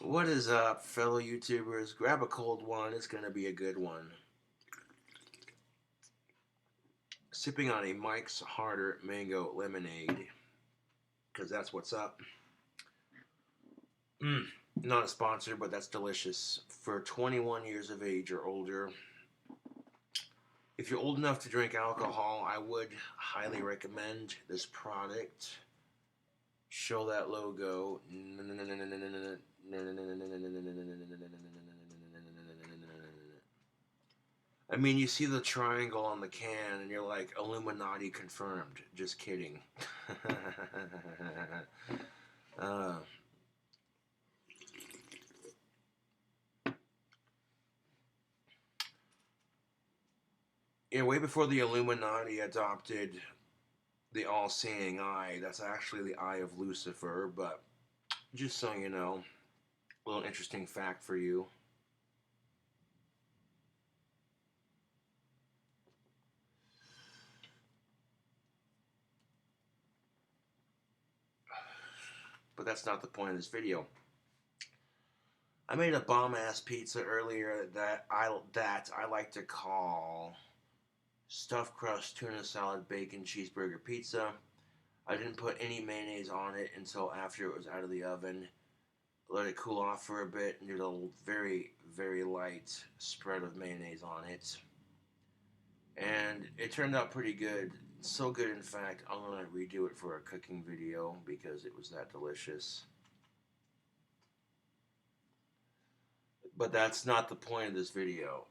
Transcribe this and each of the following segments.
What is up, fellow YouTubers? Grab a cold one, it's gonna be a good one. Sipping on a Mike's Harder Mango Lemonade, because that's what's up. Not a sponsor, but that's delicious. For 21 years of age or older, if you're old enough to drink alcohol, I would highly recommend this product. Show that logo. I mean, you see the triangle on the can, and you're like, Illuminati confirmed. Just kidding. uh, way before the Illuminati adopted the all-seeing eye, that's actually the eye of Lucifer. But just so you know, a little interesting fact for you. But that's not the point of this video. I made a bomb-ass pizza earlier that I like to call stuffed crust tuna salad bacon cheeseburger pizza. I didn't put any mayonnaise on it until after it was out of the oven. Let it cool off for a bit and did a very, very light spread of mayonnaise on it. And it turned out pretty good. So good, in fact, I'm going to redo it for a cooking video because it was that delicious. But that's not the point of this video.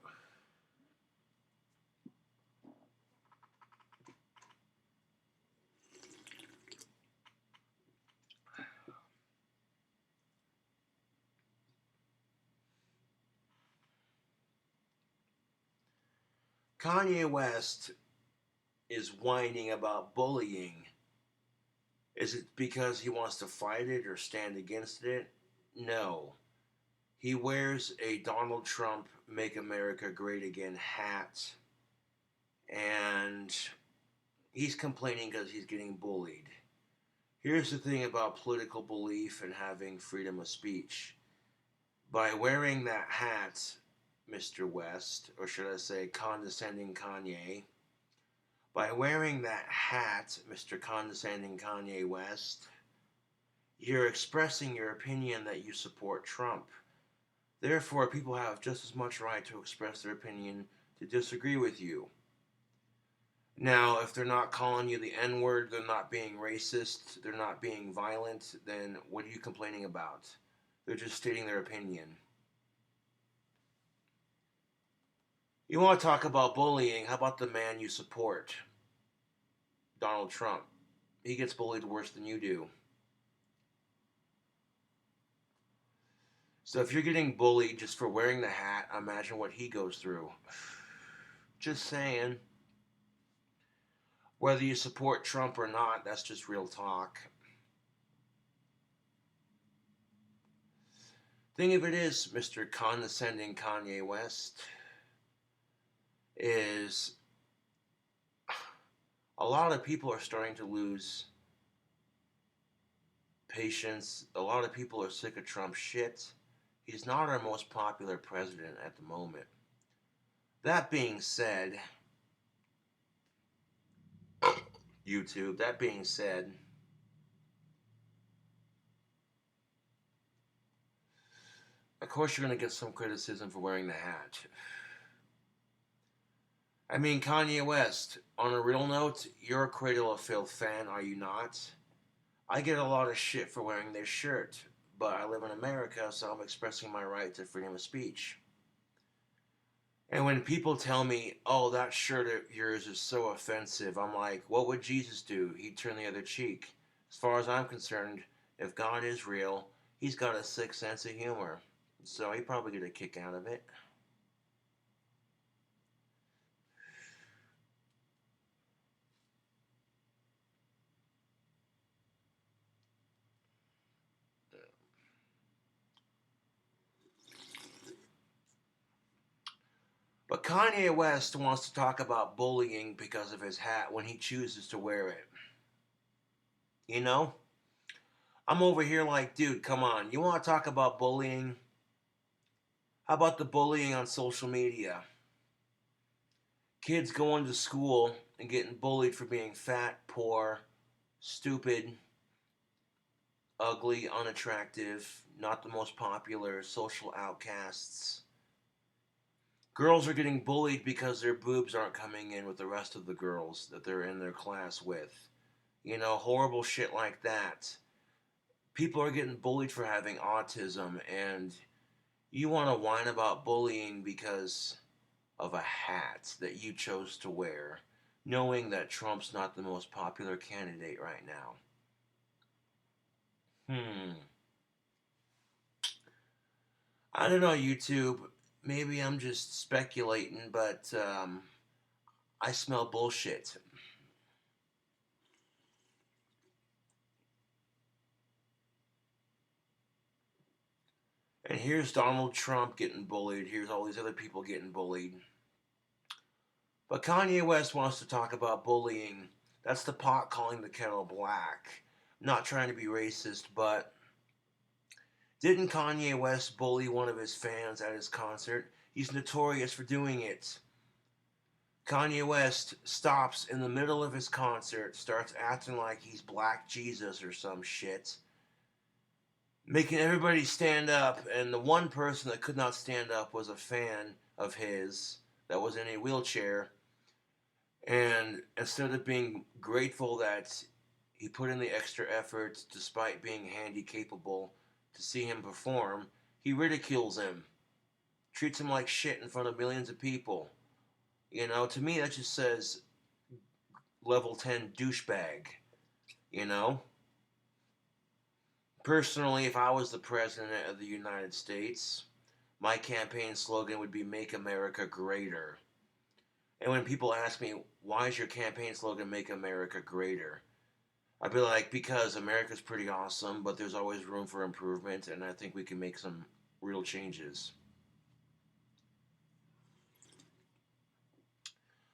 Kanye West is whining about bullying. Is it because he wants to fight it or stand against it? No. He wears a Donald Trump Make America Great Again hat, and he's complaining because he's getting bullied. Here's the thing about political belief and having freedom of speech. By wearing that hat, Mr. West, or should I say condescending Kanye, by wearing that hat, Mr. Condescending Kanye West, you're expressing your opinion that you support Trump. Therefore, people have just as much right to express their opinion to disagree with you. Now, if they're not calling you the N-word, they're not being racist, they're not being violent, then what are you complaining about? They're just stating their opinion. You want to talk about bullying? How about the man you support, Donald Trump? He gets bullied worse than you do. So if you're getting bullied just for wearing the hat, imagine what he goes through. Just saying. Whether you support Trump or not, that's just real talk. Thing of it is, Mr. Condescending Kanye West, is a lot of people are starting to lose patience. A lot of people are sick of Trump's shit. He's not our most popular president at the moment. That being said, YouTube, that being said, of course you're going to get some criticism for wearing the hat. I mean, Kanye West, on a real note, you're a Cradle of Filth fan, are you not? I get a lot of shit for wearing this shirt, but I live in America, so I'm expressing my right to freedom of speech. And when people tell me, oh, that shirt of yours is so offensive, I'm like, what would Jesus do? He'd turn the other cheek. As far as I'm concerned, if God is real, he's got a sick sense of humor. So he'd probably get a kick out of it. But Kanye West wants to talk about bullying because of his hat when he chooses to wear it. You know? I'm over here like, dude, come on. You want to talk about bullying? How about the bullying on social media? Kids going to school and getting bullied for being fat, poor, stupid, ugly, unattractive, not the most popular, social outcasts. Girls are getting bullied because their boobs aren't coming in with the rest of the girls that they're in their class with. You know, horrible shit like that. People are getting bullied for having autism, and you want to whine about bullying because of a hat that you chose to wear, knowing that Trump's not the most popular candidate right now. Hmm. I don't know, YouTube. Maybe I'm just speculating, but I smell bullshit. And here's Donald Trump getting bullied. Here's all these other people getting bullied. But Kanye West wants to talk about bullying. That's the pot calling the kettle black. I'm not trying to be racist, but didn't Kanye West bully one of his fans at his concert? He's notorious for doing it. Kanye West stops in the middle of his concert, starts acting like he's Black Jesus or some shit, making everybody stand up, and the one person that could not stand up was a fan of his that was in a wheelchair. And instead of being grateful that he put in the extra effort despite being handy capable to see him perform, he ridicules him, treats him like shit in front of millions of people. You know, to me, that just says level 10 douchebag. You know? Personally, if I was the president of the United States, my campaign slogan would be Make America Greater. And when people ask me, why is your campaign slogan Make America Greater? I'd be like, because America's pretty awesome, but there's always room for improvement, and I think we can make some real changes.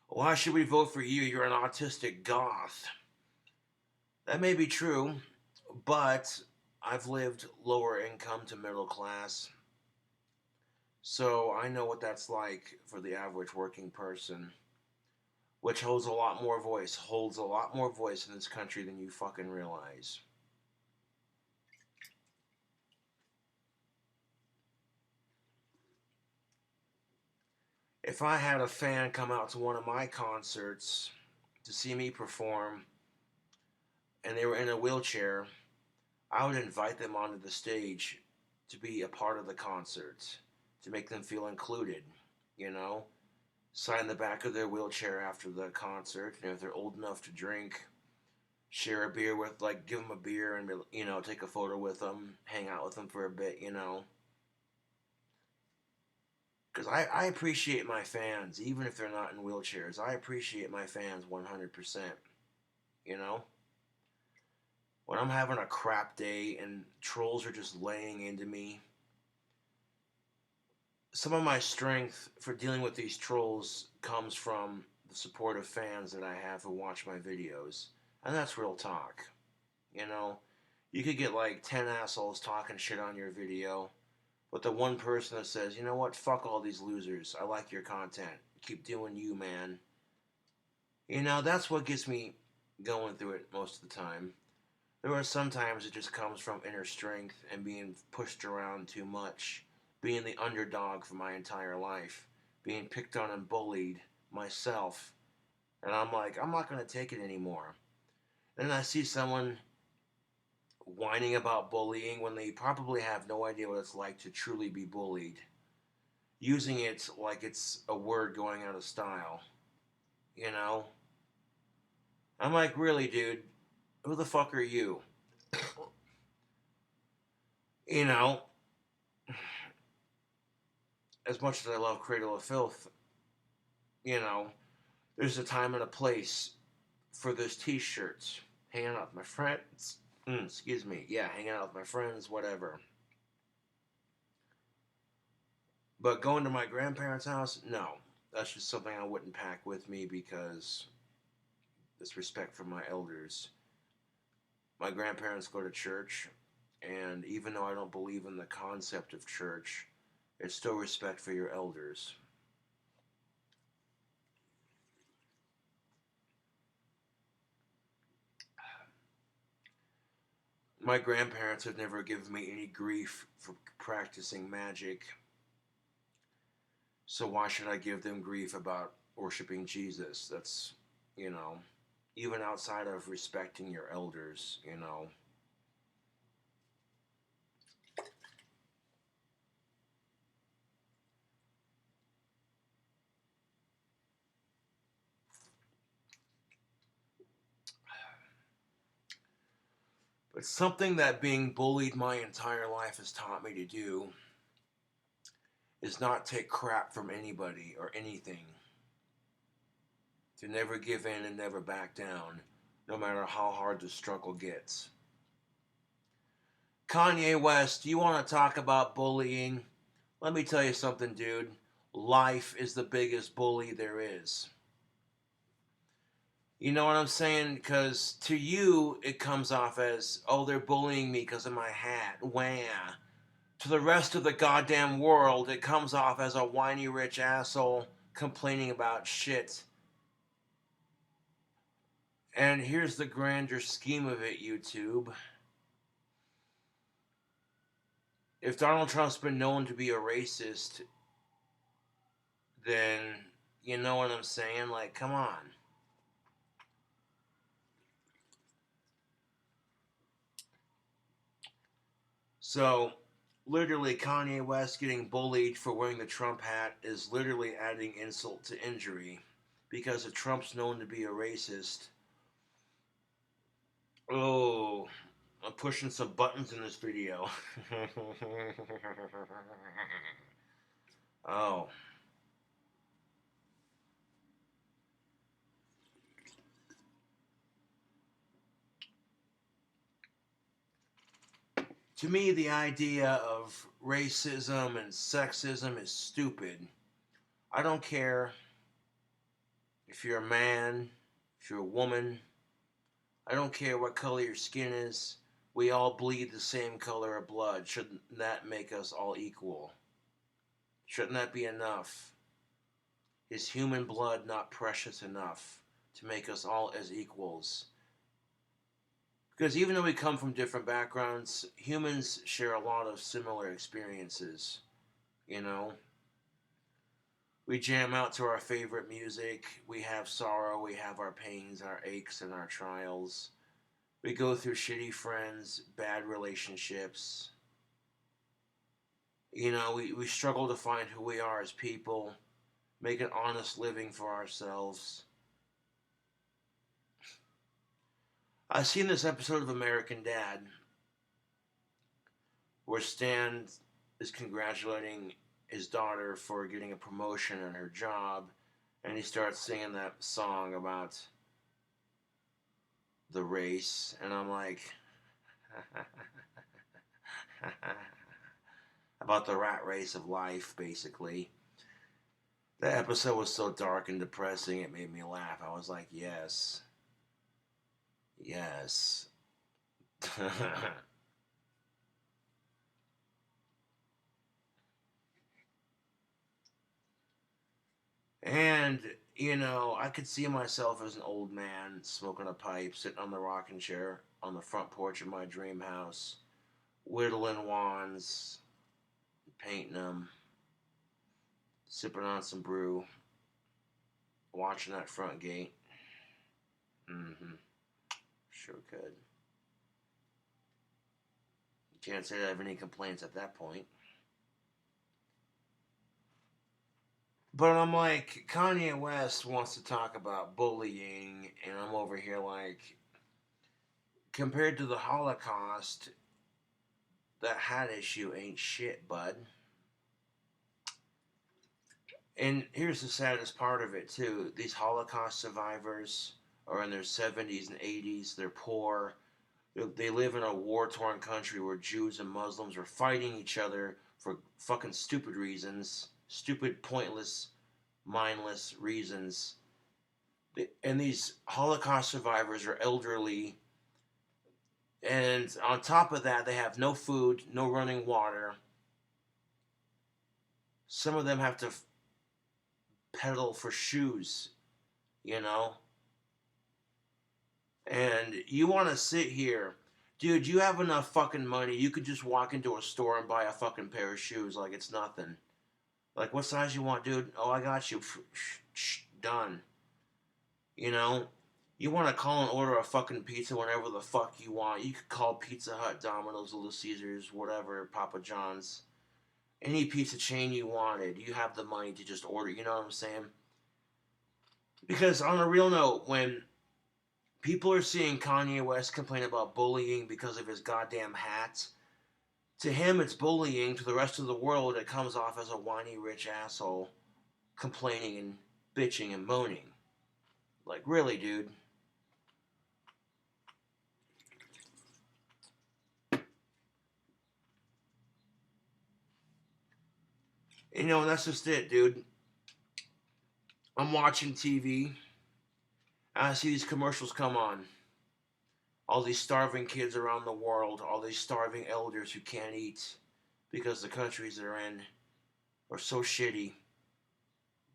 Why should we vote for you? You're an autistic goth. That may be true, but I've lived lower income to middle class, so I know what that's like for the average working person, which holds a lot more voice in this country than you fucking realize. If I had a fan come out to one of my concerts to see me perform and they were in a wheelchair, I would invite them onto the stage to be a part of the concert, to make them feel included, you know? Sign the back of their wheelchair after the concert, and if they're old enough to drink, share a beer with, like, give them a beer and, you know, take a photo with them, hang out with them for a bit, you know? Because I appreciate my fans, even if they're not in wheelchairs. I appreciate my fans 100%, you know? When I'm having a crap day and trolls are just laying into me, some of my strength for dealing with these trolls comes from the supportive fans that I have who watch my videos. And that's real talk. You know, you could get like 10 assholes talking shit on your video, but the one person that says, you know what, fuck all these losers. I like your content. Keep doing you, man. You know, that's what gets me going through it most of the time. There are sometimes it just comes from inner strength and being pushed around too much, being the underdog for my entire life, being picked on and bullied myself. And I'm like, I'm not going to take it anymore. And then I see someone whining about bullying when they probably have no idea what it's like to truly be bullied, using it like it's a word going out of style. You know? I'm like, really, dude? Who the fuck are you? You know, as much as I love Cradle of Filth, you know, there's a time and a place for those t-shirts. Hanging out with my friends. Excuse me. Yeah, hanging out with my friends, whatever. But going to my grandparents' house, no. That's just something I wouldn't pack with me because it's respect for my elders. My grandparents go to church. And even though I don't believe in the concept of church, it's still respect for your elders. My grandparents have never given me any grief for practicing magic, so why should I give them grief about worshiping Jesus? That's, you know, even outside of respecting your elders. But something that being bullied my entire life has taught me to do is not take crap from anybody or anything. To never give in and never back down, no matter how hard the struggle gets. Kanye West, you want to talk about bullying? Let me tell you something, dude. Life is the biggest bully there is. You know what I'm saying? Because to you, it comes off as, oh, they're bullying me because of my hat. Wah. To the rest of the goddamn world, it comes off as a whiny rich asshole complaining about shit. And here's the grander scheme of it, YouTube. If Donald Trump's been known to be a racist, then you know what I'm saying? Like, come on. So, literally, Kanye West getting bullied for wearing the Trump hat is literally adding insult to injury. Because if Trump's known to be a racist, oh, I'm pushing some buttons in this video. Oh. To me, the idea of racism and sexism is stupid. I don't care if you're a man, if you're a woman, I don't care what color your skin is. We all bleed the same color of blood. Shouldn't that make us all equal? Shouldn't that be enough? Is human blood not precious enough to make us all as equals? Because even though we come from different backgrounds, humans share a lot of similar experiences. You know, we jam out to our favorite music. We have sorrow, we have our pains, our aches, and our trials. We go through shitty friends, bad relationships. We struggle to find who we are as people, make an honest living for ourselves. I've seen this episode of American Dad where Stan is congratulating his daughter for getting a promotion in her job, and he starts singing that song about the race, and I'm like, about the rat race of life, basically. The episode was so dark and depressing, it made me laugh. I was like, yes. Yes. And, I could see myself as an old man smoking a pipe, sitting on the rocking chair on the front porch of my dream house, whittling wands, painting them, sipping on some brew, watching that front gate. Mm-hmm. Sure could. Can't say that I have any complaints at that point. But I'm like, Kanye West wants to talk about bullying, and I'm over here like, compared to the Holocaust, that hat issue ain't shit, bud. And here's the saddest part of it, too. These Holocaust survivors are in their 70s and 80s. They're poor. They live in a war-torn country where Jews and Muslims are fighting each other for fucking stupid reasons. Stupid, pointless, mindless reasons. And these Holocaust survivors are elderly. And on top of that, they have no food, no running water. Some of them have to pedal for shoes, you know? And you want to sit here. Dude, you have enough fucking money. You could just walk into a store and buy a fucking pair of shoes like it's nothing. Like, what size you want, dude? Oh, I got you. Done. You know? You want to call and order a fucking pizza whenever the fuck you want. You could call Pizza Hut, Domino's, Little Caesars, whatever, Papa John's. Any pizza chain you wanted. You have the money to just order. You know what I'm saying? Because on a real note, when people are seeing Kanye West complain about bullying because of his goddamn hats, to him it's bullying. To the rest of the world, it comes off as a whiny rich asshole complaining and bitching and moaning. Like, really, dude? You know, that's just it, dude. I'm watching TV, and I see these commercials come on. All these starving kids around the world, all these starving elders who can't eat because the countries they're in are so shitty.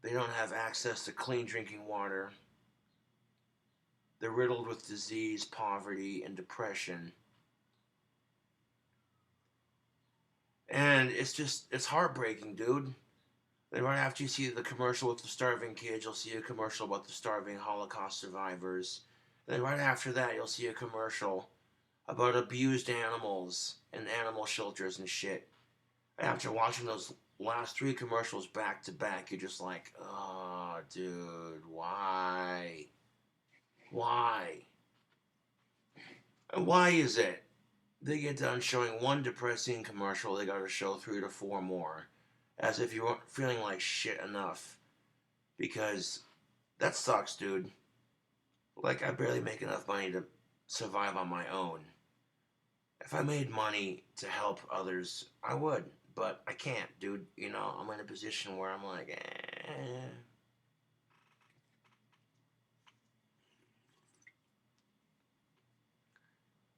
They don't have access to clean drinking water. They're riddled with disease, poverty, and depression. And it's heartbreaking, dude. Then right after you see the commercial with the starving kids, you'll see a commercial about the starving Holocaust survivors. And then right after that, you'll see a commercial about abused animals and animal shelters and shit. After watching those last three commercials back to back, you're just like, oh, dude, why? Why? And why is it they get done showing one depressing commercial, they gotta show 3 to 4 more? As if you weren't feeling like shit enough. Because that sucks, dude. Like, I barely make enough money to survive on my own. If I made money to help others, I would. But I can't, dude. You know, I'm in a position where I'm like, eh.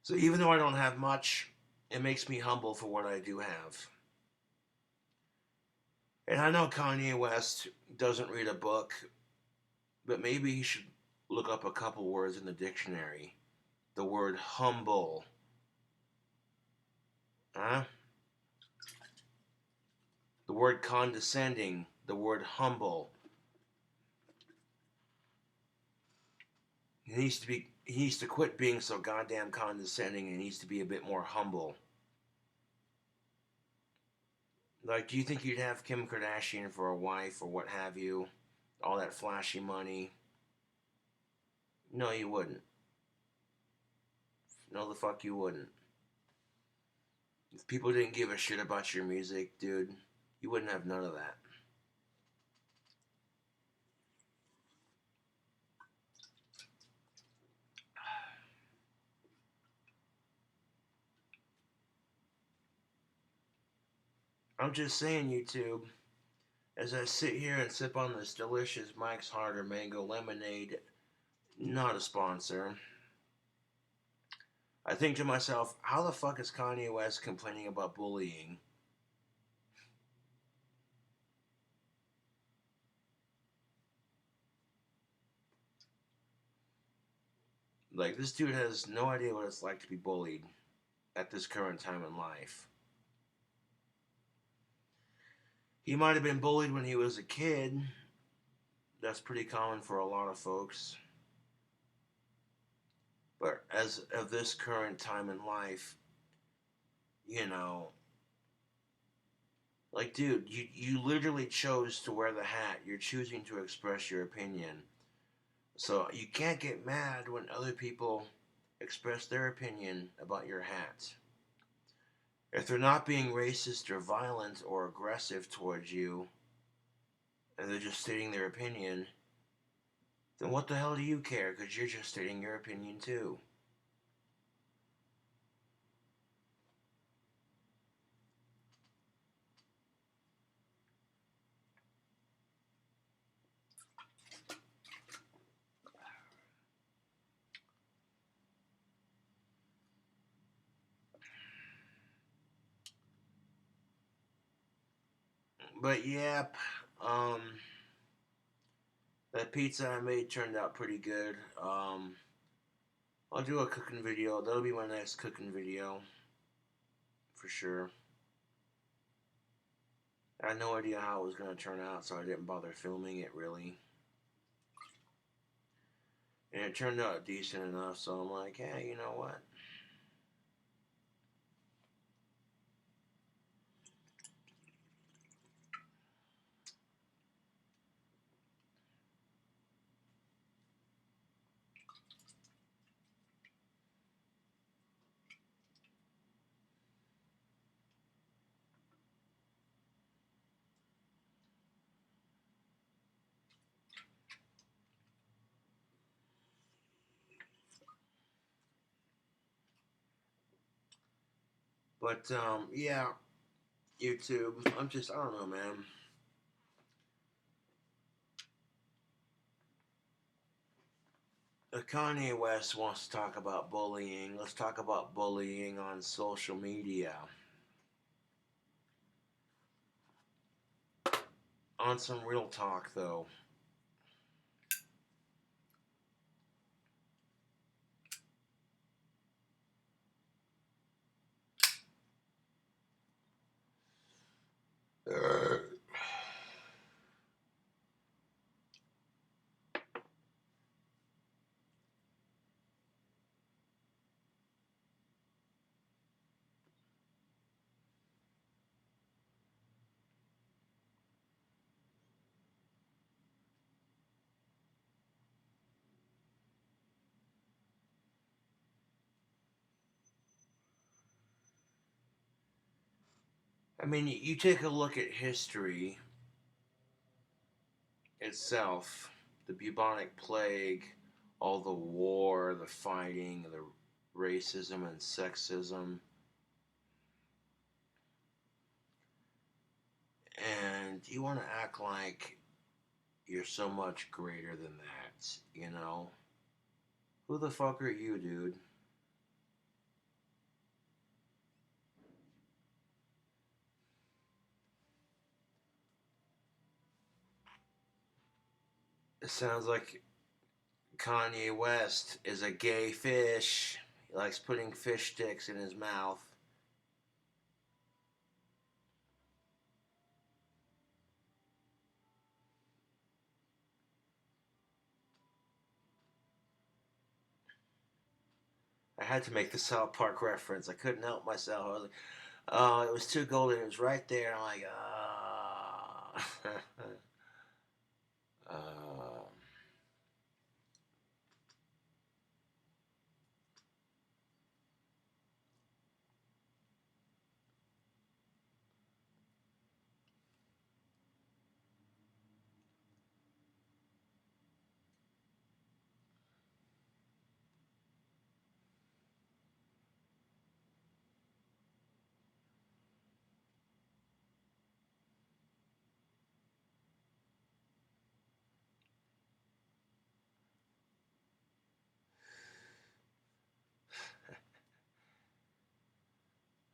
So even though I don't have much, it makes me humble for what I do have. And I know Kanye West doesn't read a book, but maybe he should look up a couple words in the dictionary. The word humble. Huh? The word condescending. The word humble. He needs to quit being so goddamn condescending and he needs to be a bit more humble. Like, do you think you'd have Kim Kardashian for a wife or what have you? All that flashy money? No, you wouldn't. No, the fuck you wouldn't. If people didn't give a shit about your music, dude, you wouldn't have none of that. I'm just saying, YouTube, as I sit here and sip on this delicious Mike's Harder Mango Lemonade, not a sponsor, I think to myself, how the fuck is Kanye West complaining about bullying? Like, this dude has no idea what it's like to be bullied at this current time in life. He might have been bullied when he was a kid. That's pretty common for a lot of folks. But as of this current time in life, you know, like, dude, you literally chose to wear the hat. You're choosing to express your opinion. So you can't get mad when other people express their opinion about your hat. If they're not being racist or violent or aggressive towards you, and they're just stating their opinion, then what the hell do you care? Because you're just stating your opinion too. But yep, that pizza I made turned out pretty good. I'll do a cooking video. That'll be my next cooking video for sure. I had no idea how it was going to turn out, so I didn't bother filming it really. And it turned out decent enough, so I'm like, hey, you know what? But yeah, YouTube. I don't know, man. Kanye West wants to talk about bullying. Let's talk about bullying on social media. On some real talk, though. I mean, you take a look at history itself, the bubonic plague, all the war, the fighting, the racism and sexism, and you want to act like you're so much greater than that, you know? Who the fuck are you, dude? It sounds like Kanye West is a gay fish. He likes putting fish sticks in his mouth. I had to make the South Park reference. I couldn't help myself. I was like, oh, it was too golden. It was right there. I'm like, ah. uh,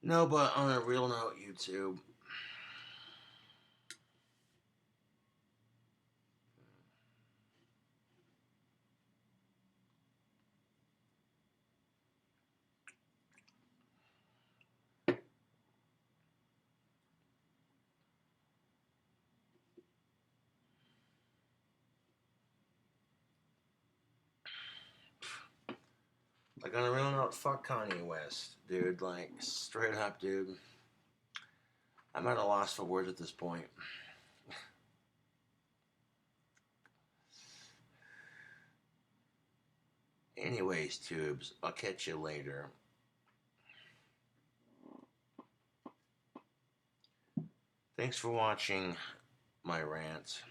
no, but on a real note, YouTube. Like on a real note, fuck Kanye West, dude. Like straight up, dude. I'm at a loss for words at this point. Anyways, tubes, I'll catch you later. Thanks for watching my rant.